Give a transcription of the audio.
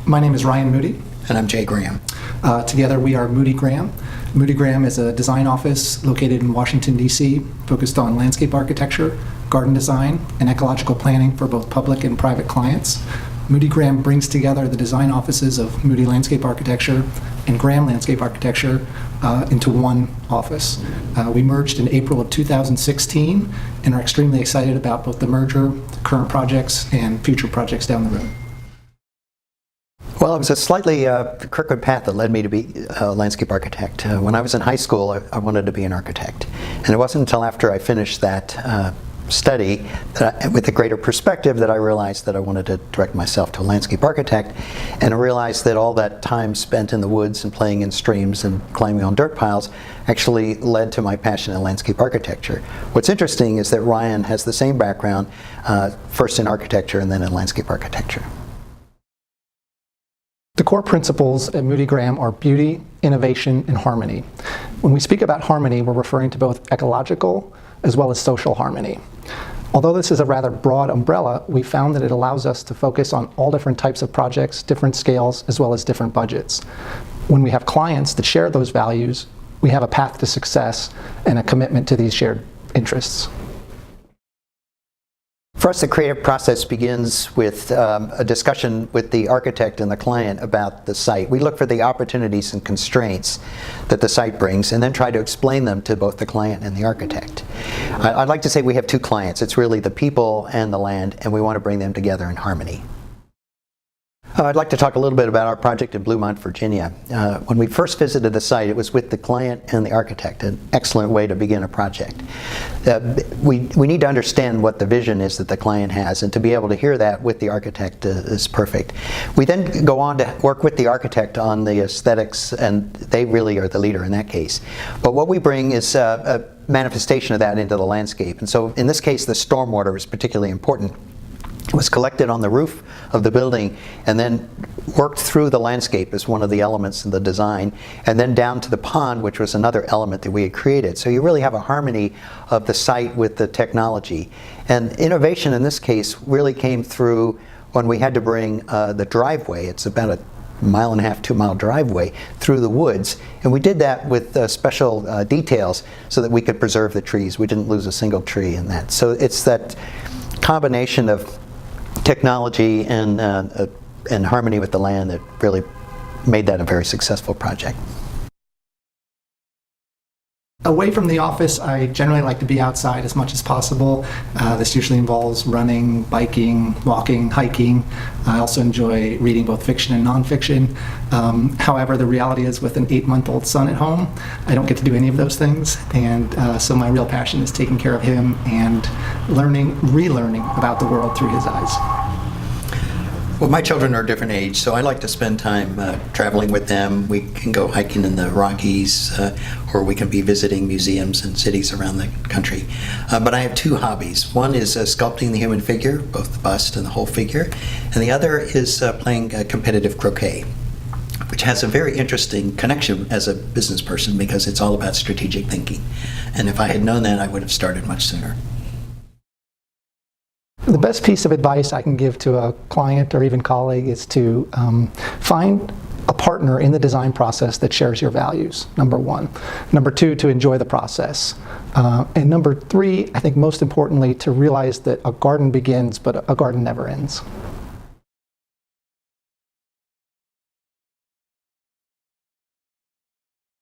My name is Ryan Moody. And I'm Jay Graham. Together we are Moody Graham. Moody Graham is a design office located in Washington, D.C., focused on landscape architecture, garden design, and ecological planning for both public and private clients. Moody Graham brings together the design offices of Moody Landscape Architecture and Graham Landscape Architecture into one office. We merged in April of 2016 and are extremely excited about both the merger, the current projects, and future projects down the road. Well, it was a slightly crooked path that led me to be a landscape architect. When I was in high school, I wanted to be an architect. And it wasn't until after I finished that study, with a greater perspective, that I realized that I wanted to direct myself to a landscape architect. And I realized that all that time spent in the woods and playing in streams and climbing on dirt piles actually led to my passion in landscape architecture. What's interesting is that Ryan has the same background, first in architecture and then in landscape architecture. The core principles at Moody Graham are beauty, innovation, and harmony. When we speak about harmony, we're referring to both ecological as well as social harmony. Although this is a rather broad umbrella, we found that it allows us to focus on all different types of projects, different scales, as well as different budgets. When we have clients that share those values, we have a path to success and a commitment to these shared interests. For us, the creative process begins with a discussion with the architect and the client about the site. We look for the opportunities and constraints that the site brings and then try to explain them to both the client and the architect. I'd like to say we have two clients. It's really the people and the land, and we want to bring them together in harmony. I'd like to talk a little bit about our project in Bluemont, Virginia. When we first visited the site, it was with the client and the architect, an excellent way to begin a project. We need to understand what the vision is that the client has, and to be able to hear that with the architect is perfect. We then go on to work with the architect on the aesthetics, and they really are the leader in that case. But what we bring is a manifestation of that into the landscape. And so in this case, the stormwater is particularly important. It was collected on the roof of the building and then worked through the landscape as one of the elements in the design, and then down to the pond, which was another element that we had created. So you really have a harmony of the site with the technology. And innovation in this case really came through when we had to bring the driveway. It's about a 1.5-mile, 2-mile driveway through the woods, and we did that with special details so that we could preserve the trees. We didn't lose a single tree in that. So it's that combination of technology and harmony with the land that really made that a very successful project. Away from the office, I generally like to be outside as much as possible. This usually involves running, biking, walking, hiking. I also enjoy reading both fiction and nonfiction. However, the reality is, with an 8-month-old son at home, I don't get to do any of those things. And so my real passion is taking care of him and relearning about the world through his eyes. Well, my children are a different age, so I like to spend time traveling with them. We can go hiking in the Rockies, or we can be visiting museums and cities around the country. But I have two hobbies. One is sculpting the human figure, both the bust and the whole figure, and the other is playing competitive croquet, which has a very interesting connection as a business person because it's all about strategic thinking. And if I had known that, I would have started much sooner. The best piece of advice I can give to a client or even colleague is to find a partner in the design process that shares your values, number one. Number two, to enjoy the process. And number three, I think most importantly, to realize that a garden begins, but a garden never ends.